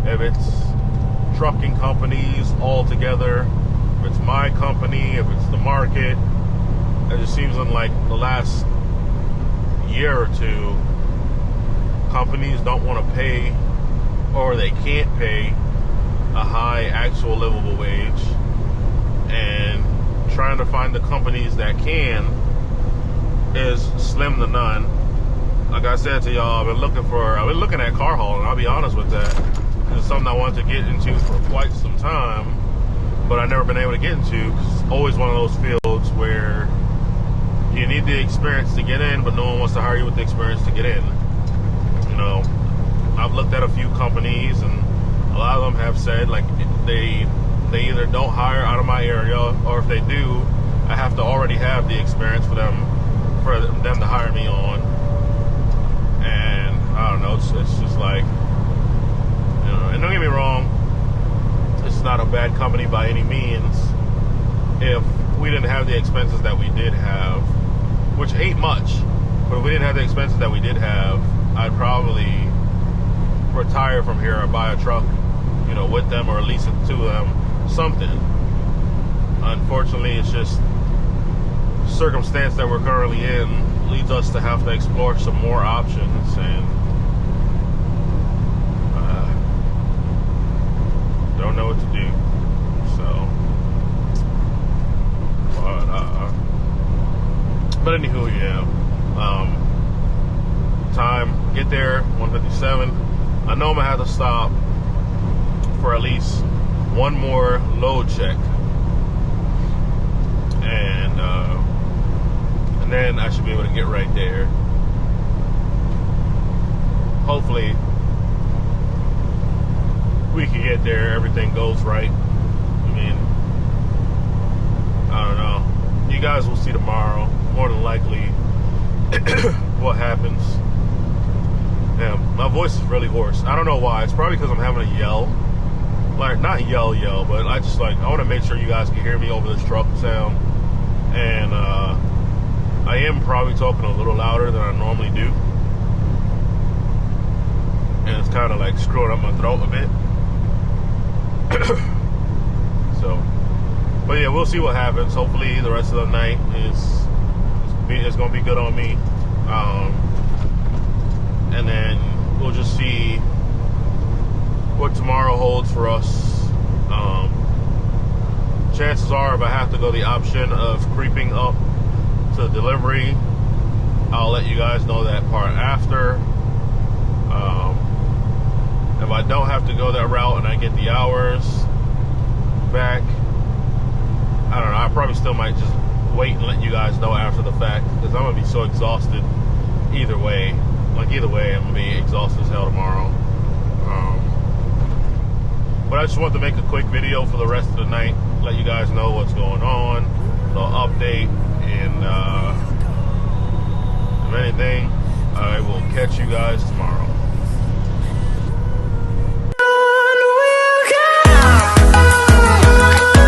if it's trucking companies altogether, if it's my company, if it's the market. It just seems in like the last year or two, companies don't want to pay, or they can't pay a high actual livable wage, and trying to find the companies that can is slim to none. Like I said to y'all, I've been looking at car hauling. I'll be honest with that. It's something I wanted to get into for quite some time, but I've never been able to get into, because it's always one of those fields where you need the experience to get in, but no one wants to hire you with the experience to get in. You know, I've looked at a few companies, and a lot of them have said like they either don't hire out of my area, or if they do, I have to already have the experience for them to hire me on. And I don't know, it's just like, you know, and don't get me wrong, it's not a bad company by any means. If we didn't have the expenses that we did have, which ain't much, but if we didn't have the expenses that we did have, I'd probably retire from here or buy a truck, you know, with them, or lease it to them, something. Unfortunately, it's just the circumstance that we're currently in leads us to have to explore some more options, and don't know what to do. So, but anywho, yeah. Time, get there, 1:57. I know I'm gonna have to stop for at least one more load check, and then I should be able to get right there. Hopefully we can get there, everything goes right. I mean, I don't know. You guys will see tomorrow, more than likely, what happens. Yeah, my voice is really hoarse. I don't know why. It's probably because I'm having to yell. Like, not yell, but I just like, I want to make sure you guys can hear me over this truck sound. And I am probably talking a little louder than I normally do. And it's kind of like screwing up my throat a bit. So, but yeah, we'll see what happens. Hopefully the rest of the night is going to be good on me. And then we'll just see what tomorrow holds for us. Chances are, if I have to go the option of creeping up to delivery, I'll let you guys know that part after. go that route and I get the hours back, I don't know, I probably still might just wait and let you guys know after the fact, because I'm gonna be so exhausted either way. Like either way, I'm gonna be exhausted as hell tomorrow. But I just wanted to make a quick video for the rest of the night, let you guys know what's going on, a little update, and if anything, I will catch you guys tomorrow.